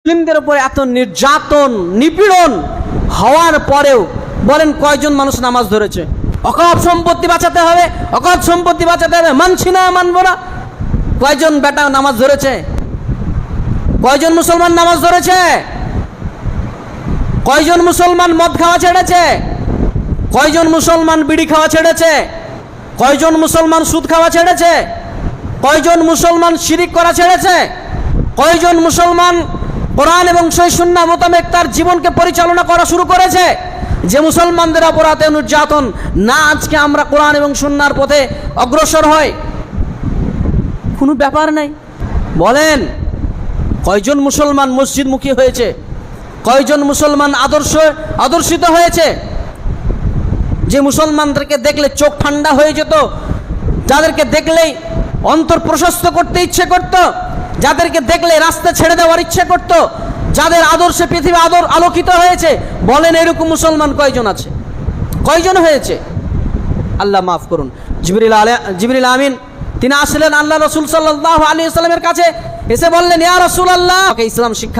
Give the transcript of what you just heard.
মুসলিমদের উপরে এত নির্যাতন নিপীড়ন হওয়ার পরেও বলেন কয়জন মানুষ নামাজ ধরেছে? অকাপ সম্পত্তি বাঁচাতে হবে, অকাপ সম্পত্তি বাঁচাতে হবে, মানছি না, মানবো না। কয়জন বেটা নামাজ ধরেছে? কয়জন মুসলমান নামাজ ধরেছে? কয়জন মুসলমান মদ খাওয়া ছেড়েছে? কয়জন মুসলমান বিড়ি খাওয়া ছেড়েছে? কয়জন মুসলমান সুদ খাওয়া ছেড়েছে? কয়জন মুসলমান শিরিক করা ছেড়েছে? কয়জন মুসলমান কোরআন এবং সহিহ সুন্নাহ মোতাবেক তার জীবনকে পরিচালনা করা শুরু করেছে? যে মুসলমানদের অপরাধে নির্যাতন না আজকে আমরা কোরআন এবং সুন্নাহর পথে অগ্রসর হই, কোনো ব্যাপার নাই। বলেন কয়জন মুসলমান মসজিদমুখী হয়েছে? কয়জন মুসলমান আদর্শিত হয়েছে? যে মুসলমানদেরকে দেখলে চোখ ঠান্ডা হয়ে যেত, যাদেরকে দেখলেই অন্তর প্রশস্ত করতে ইচ্ছে করত, যাদেরকে দেখলে রাস্তা ছেড়ে দেওয়ার ইচ্ছে করত, যাদের আদর্শে পৃথিবী আলোকিত হয়েছে, বলেন এরকম মুসলমান কয়জন আছে? কয়জন হয়েছে? আল্লাহ মাফ করুন। জিবরিল আমিন তিনি আসলেন আল্লাহ রাসূল সাল্লাল্লাহু আলাইহি ওয়াসাল্লামের কাছে, এসে বললেন, ইয়া রাসূলুল্লাহ, ইসলাম শিক্ষা